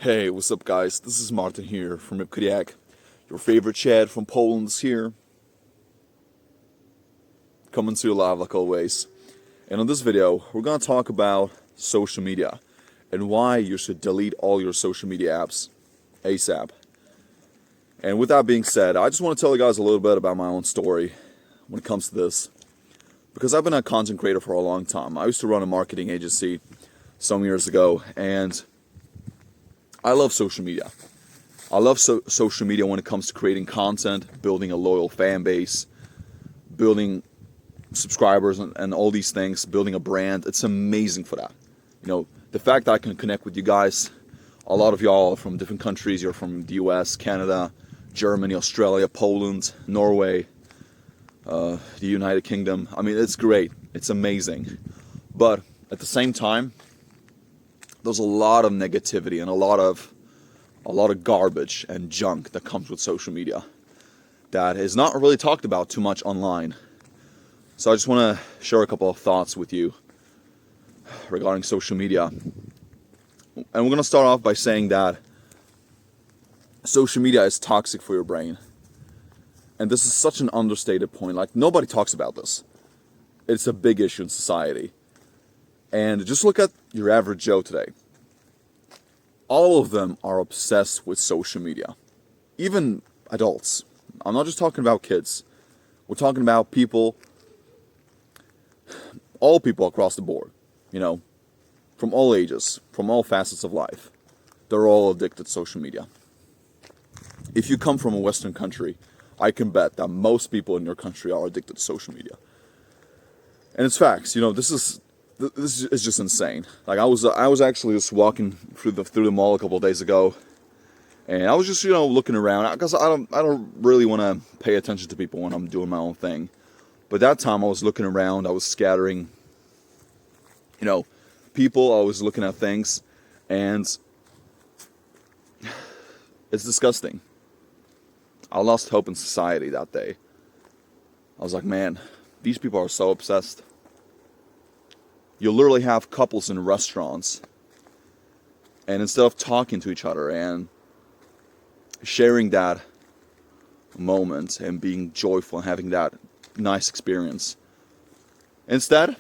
Hey, what's up, guys? This is Martin here from Rybkodiak. Your favorite Chad from Poland is here. Coming to you live like always. And on this video, we're going to talk about social media and why you should delete all your social media apps ASAP. And with that being said, I just want to tell you guys a little bit about my own story when it comes to this. Because I've been a content creator for a long time. I used to run a marketing agency some years ago, and I love social media. I love social media when it comes to creating content, building a loyal fan base, building subscribers and all these things, building a brand. It's amazing for that. You know, the fact that I can connect with you guys, a lot of y'all are from different countries. You're from the US, Canada, Germany, Australia, Poland, Norway, the United Kingdom. I mean, it's great. It's amazing. But at the same time, there's a lot of negativity and a lot of garbage and junk that comes with social media that is not really talked about too much online. So I just want to share a couple of thoughts with you regarding social media. And we're going to start off by saying that social media is toxic for your brain. And this is such an understated point. Like, nobody talks about this. It's a big issue in society. And just look at your average Joe today. All of them are obsessed with social media. Even adults. I'm not just talking about kids. We're talking about people, all people across the board. You know, from all ages, from all facets of life. They're all addicted to social media. If you come from a Western country, I can bet that most people in your country are addicted to social media. And it's facts. You know, this is just insane. Like, I was actually just walking through the mall a couple of days ago, and I was just, you know, looking around because I don't really want to pay attention to people when I'm doing my own thing. But that time I was looking around, I was scattering, you know, people. I was looking at things, and it's disgusting. I lost hope in society that day. I was like, man, these people are so obsessed. You'll literally have couples in restaurants, and instead of talking to each other and sharing that moment and being joyful and having that nice experience, instead,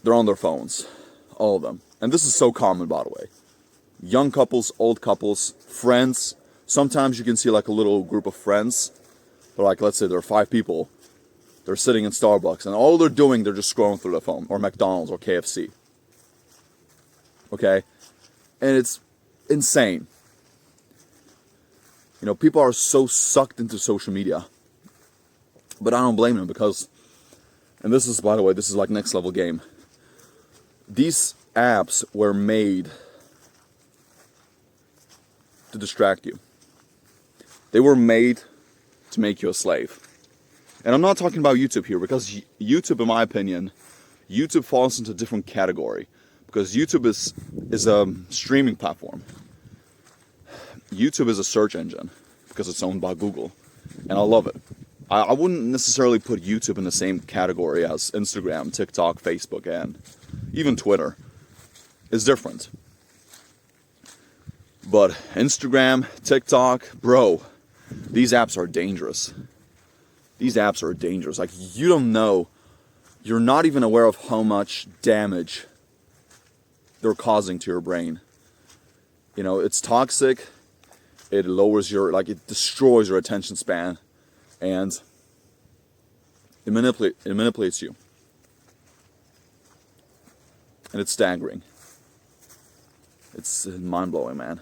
they're on their phones, all of them. And this is so common, by the way. Young couples, old couples, friends. Sometimes you can see like a little group of friends. They're like, let's say there are 5 people. They're sitting in Starbucks, and all they're doing, they're just scrolling through their phone, or McDonald's, or KFC. Okay? And it's insane. You know, people are so sucked into social media. But I don't blame them because, and this is, by the way, this is like next level game. These apps were made to distract you. They were made to make you a slave. And I'm not talking about YouTube here, because YouTube, in my opinion, YouTube falls into a different category. Because YouTube is a streaming platform. YouTube is a search engine, because it's owned by Google. And I love it. I wouldn't necessarily put YouTube in the same category as Instagram, TikTok, Facebook, and even Twitter. It's different. But Instagram, TikTok, bro, these apps are dangerous. These apps are dangerous. Like, you don't know, you're not even aware of how much damage they're causing to your brain. You know, it's toxic. It lowers it destroys your attention span, and it manipulates you. And it's staggering. It's mind-blowing, man.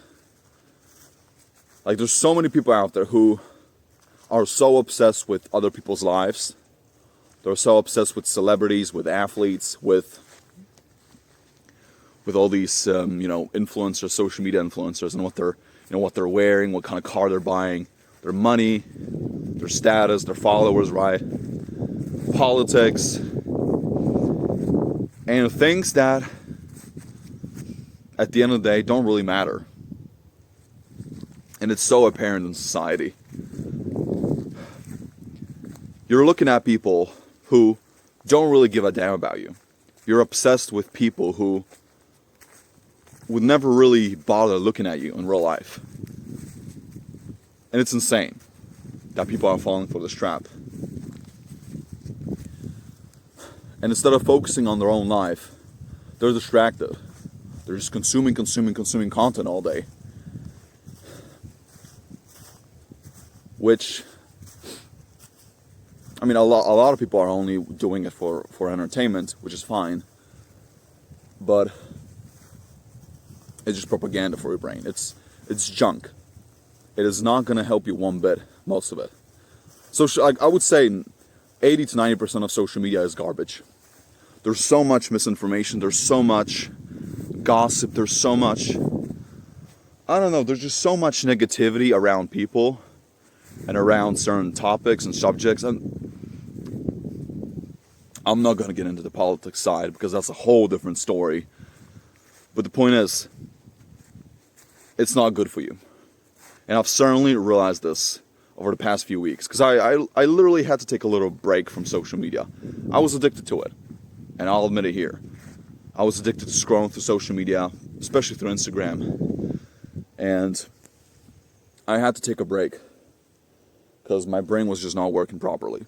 Like, there's so many people out there who are so obsessed with other people's lives. They're so obsessed with celebrities, with athletes, with all these influencers, social media influencers, and what they're wearing, what kind of car they're buying, their money, their status, their followers, right? Politics, and things that at the end of the day don't really matter. And it's so apparent in society. You're looking at people who don't really give a damn about you. You're obsessed with people who would never really bother looking at you in real life. And it's insane that people are falling for this trap. And instead of focusing on their own life, they're distracted. They're just consuming content all day. Which, I mean, a lot of people are only doing it for entertainment, which is fine. But it's just propaganda for your brain. It's junk. It is not going to help you one bit, most of it. So I would say 80 to 90% of social media is garbage. There's so much misinformation. There's so much gossip. There's so much, I don't know, there's just so much negativity around people and around certain topics and subjects. And I'm not going to get into the politics side because that's a whole different story. But the point is, it's not good for you. And I've certainly realized this over the past few weeks. Because I literally had to take a little break from social media. I was addicted to it. And I'll admit it here. I was addicted to scrolling through social media, especially through Instagram. And I had to take a break. Because my brain was just not working properly.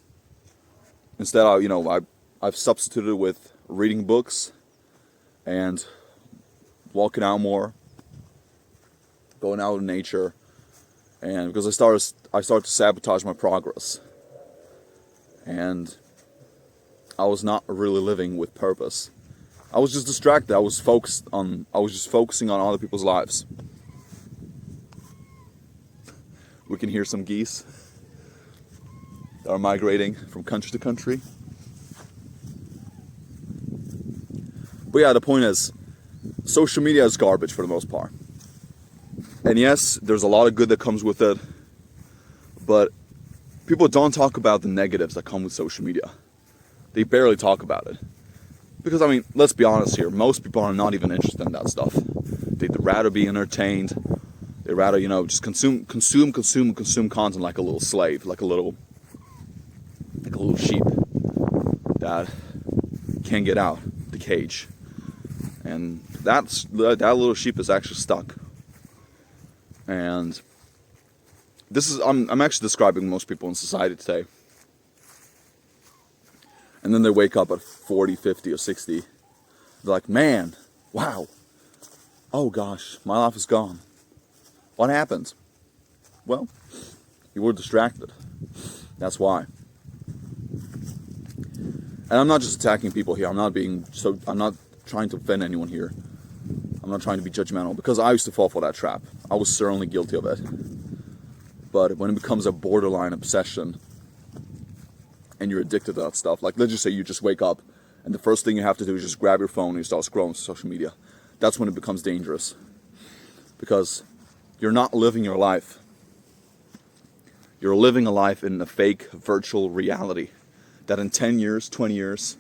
Instead, I've substituted it with reading books and walking out more, going out in nature, and because I started to sabotage my progress, and I was not really living with purpose. I was just distracted. I was just focusing on other people's lives. We can hear some geese that are migrating from country to country. But yeah, the point is, social media is garbage for the most part. And yes, there's a lot of good that comes with it, but people don't talk about the negatives that come with social media. They barely talk about it. Because, I mean, let's be honest here, most people are not even interested in that stuff. They'd rather be entertained. They'd rather, just consume content like a little slave, like a little sheep that can't get out the cage. And that little sheep is actually stuck. And I'm actually describing most people in society today. And then they wake up at 40, 50, or 60. They're like, man, wow. Oh gosh, my life is gone. What happened? Well, you were distracted. That's why. And I'm not just attacking people here. I'm not trying to offend anyone here. I'm not trying to be judgmental, because I used to fall for that trap. I was certainly guilty of it. But when it becomes a borderline obsession and you're addicted to that stuff, like let's just say you just wake up and the first thing you have to do is just grab your phone and you start scrolling social media. That's when it becomes dangerous, because you're not living your life. You're living a life in a fake virtual reality that in 10 years, 20 years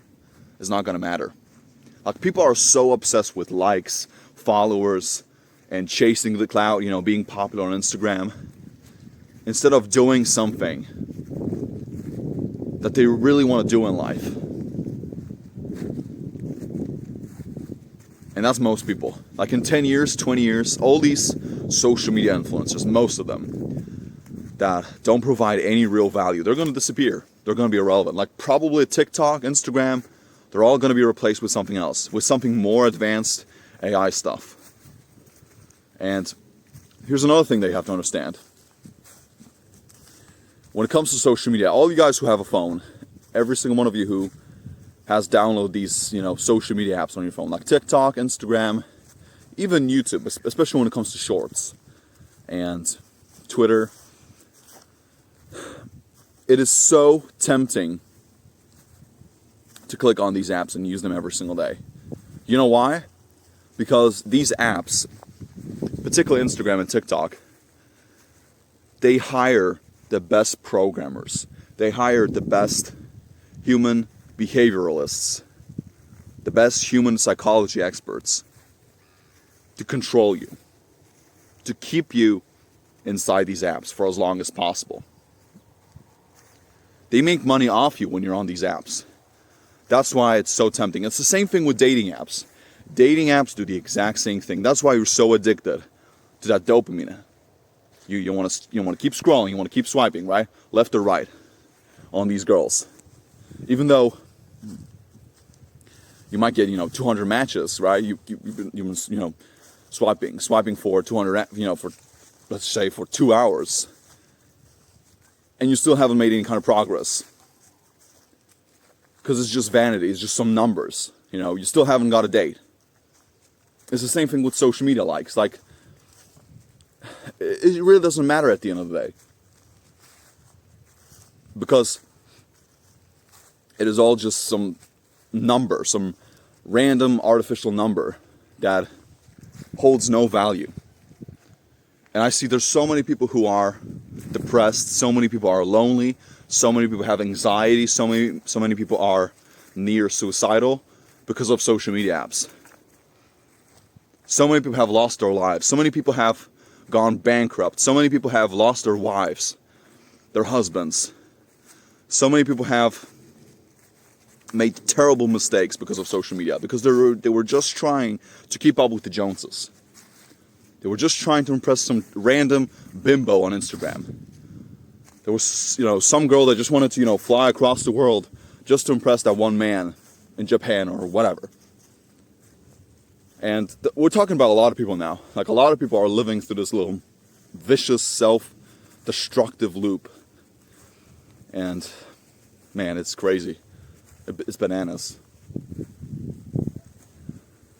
is not going to matter. Like, people are so obsessed with likes, followers, and chasing the clout, being popular on Instagram, instead of doing something that they really want to do in life. And that's most people. Like in 10 years, 20 years, all these social media influencers, most of them, that don't provide any real value, they're going to disappear. They're going to be irrelevant. Like probably TikTok, Instagram, they're all going to be replaced with something else, with something more advanced AI stuff. And here's another thing that you have to understand. When it comes to social media, all you guys who have a phone, every single one of you who has downloaded these, social media apps on your phone, like TikTok, Instagram, even YouTube, especially when it comes to shorts and Twitter, it is so tempting to click on these apps and use them every single day. You know why? Because these apps, particularly Instagram and TikTok, they hire the best programmers. They hire the best human behavioralists, the best human psychology experts to control you, to keep you inside these apps for as long as possible. They make money off you when you're on these apps. That's why it's so tempting. It's the same thing with dating apps. Dating apps do the exact same thing. That's why you're so addicted to that dopamine. You want to keep scrolling, you want to keep swiping, right? Left or right on these girls. Even though you might get, 200 matches, right? You swiping for 200, for, let's say, for 2 hours. And you still haven't made any kind of progress. Because it's just vanity, it's just some numbers. You still haven't got a date. It's the same thing with social media likes. Like, it really doesn't matter at the end of the day. Because it is all just some number, some random artificial number that holds no value. And I see there's so many people who are depressed, so many people are lonely, so many people have anxiety, so many people are near suicidal because of social media apps. So many people have lost their lives. So many people have gone bankrupt. So many people have lost their wives, their husbands. So many people have made terrible mistakes because of social media, because they were just trying to keep up with the Joneses. They were just trying to impress some random bimbo on Instagram. There was, some girl that just wanted to, fly across the world just to impress that one man in Japan or whatever. And we're talking about a lot of people now. Like, a lot of people are living through this little vicious, self-destructive loop. And, man, it's crazy. It's bananas.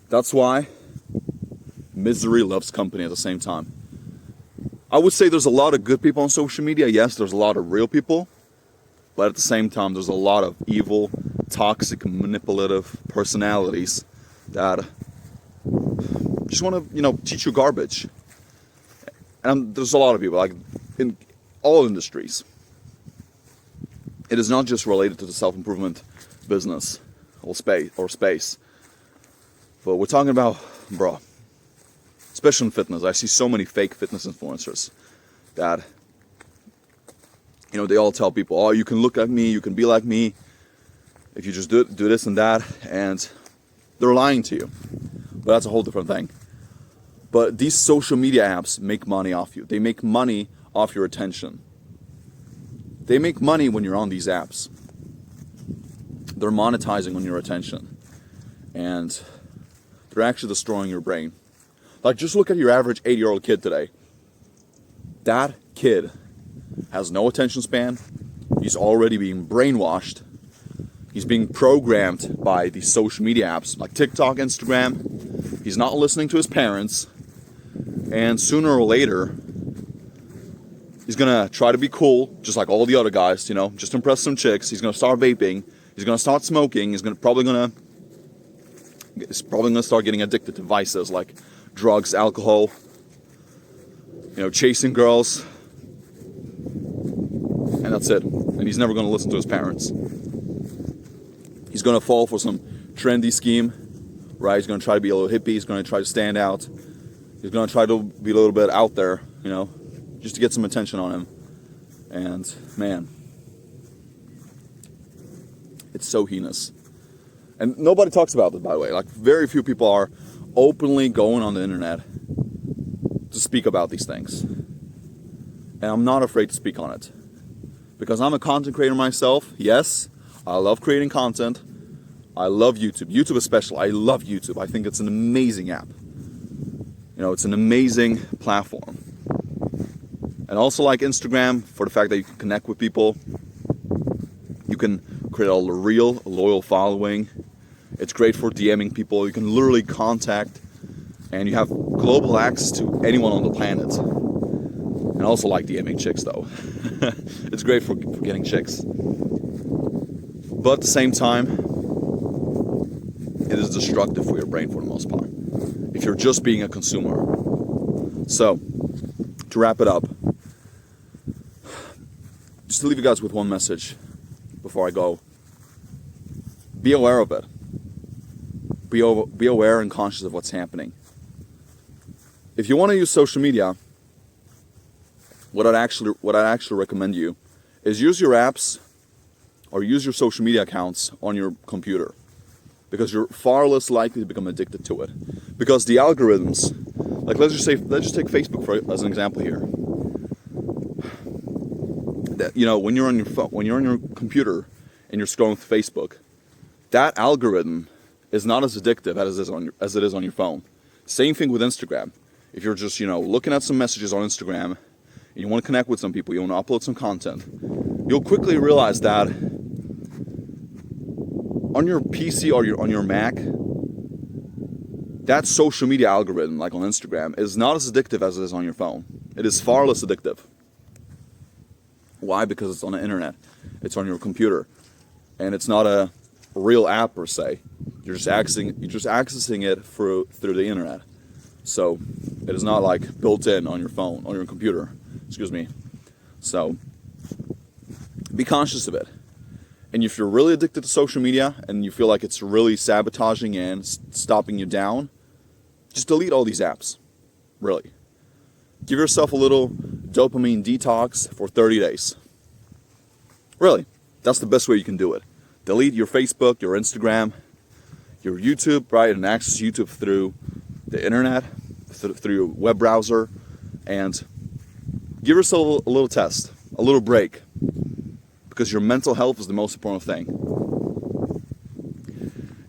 That's why misery loves company at the same time. I would say there's a lot of good people on social media. Yes, there's a lot of real people. But at the same time, there's a lot of evil, toxic, manipulative personalities that just want to, teach you garbage. And there's a lot of people, like in all industries. It is not just related to the self-improvement business or space. But we're talking about, especially in fitness. I see so many fake fitness influencers that, they all tell people, oh, you can look like me, you can be like me, if you just do this and that, and they're lying to you. But that's a whole different thing. But these social media apps make money off you. They make money off your attention. They make money when you're on these apps. They're monetizing on your attention. And they're actually destroying your brain. Like, just look at your average 8-year-old kid today. That kid has no attention span. He's already being brainwashed. He's being programmed by these social media apps like TikTok, Instagram. He's not listening to his parents. And sooner or later, he's going to try to be cool, just like all the other guys, just to impress some chicks. He's going to start vaping. He's going to start smoking. He's probably going to start getting addicted to vices like drugs, alcohol, chasing girls. And that's it. And he's never going to listen to his parents. He's going to fall for some trendy scheme, right? He's going to try to be a little hippie. He's going to try to stand out. He's going to try to be a little bit out there, just to get some attention on him. And, man, it's so heinous. And nobody talks about it, by the way. Like, very few people are openly going on the internet to speak about these things. And I'm not afraid to speak on it. Because I'm a content creator myself. Yes, I love creating content. I love YouTube. YouTube especially. I love YouTube. I think it's an amazing app. It's an amazing platform. And also like Instagram for the fact that you can connect with people. You can create a real, loyal following. It's great for DMing people. You can literally contact, and you have global access to anyone on the planet. And I also like DMing chicks, though. It's great for getting chicks. But at the same time, it is destructive for your brain for the most part, if you're just being a consumer. So, to wrap it up, just to leave you guys with one message before I go. Be aware of it. Be aware and conscious of what's happening. If you want to use social media, what I'd actually recommend you is use your apps or use your social media accounts on your computer. because you're far less likely to become addicted to it. Because the algorithms, like let's just take Facebook as an example here. That, you know, when you're on your phone, when you're on your computer and you're scrolling through Facebook, that algorithm is not as addictive as it is on your phone. Same thing with Instagram. If you're just, you know, looking at some messages on Instagram and you want to connect with some people, you want to upload some content, you'll quickly realize that on your PC or on your Mac, that social media algorithm, like on Instagram, is not as addictive as it is on your phone. It is far less addictive. Why? Because it's on the internet. It's on your computer. And it's not a real app per se. You're just accessing it through the internet. So it is not like built in on your phone, on your computer. Excuse me. So be conscious of it. And if you're really addicted to social media and you feel like it's really sabotaging and stopping you down, just delete all these apps. Really. Give yourself a little dopamine detox for 30 days. Really. That's the best way you can do it. Delete your Facebook, your Instagram, your YouTube, right? And access YouTube through the internet, through your web browser. And give yourself a little test, a little break. Because your mental health is the most important thing.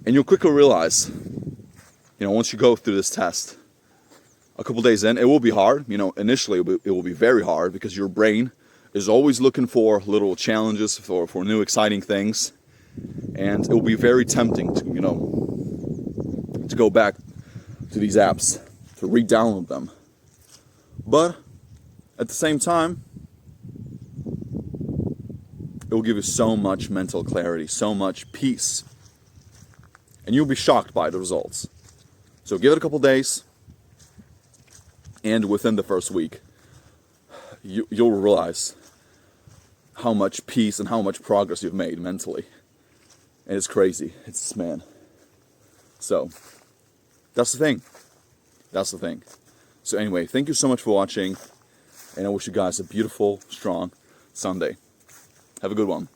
And you'll quickly realize, you know, once you go through this test, a couple days in, it will be hard. You know, initially it will be very hard because your brain is always looking for little challenges, for new exciting things. And it will be very tempting to, you know, to go back to these apps, to re-download them. But at the same time, it will give you so much mental clarity, so much peace. And you'll be shocked by the results. So give it a couple days, and within the first week, you'll realize how much peace and how much progress you've made mentally. And it's crazy. It's, man. So, that's the thing. That's the thing. So anyway, thank you so much for watching, and I wish you guys a beautiful, strong Sunday. Have a good one.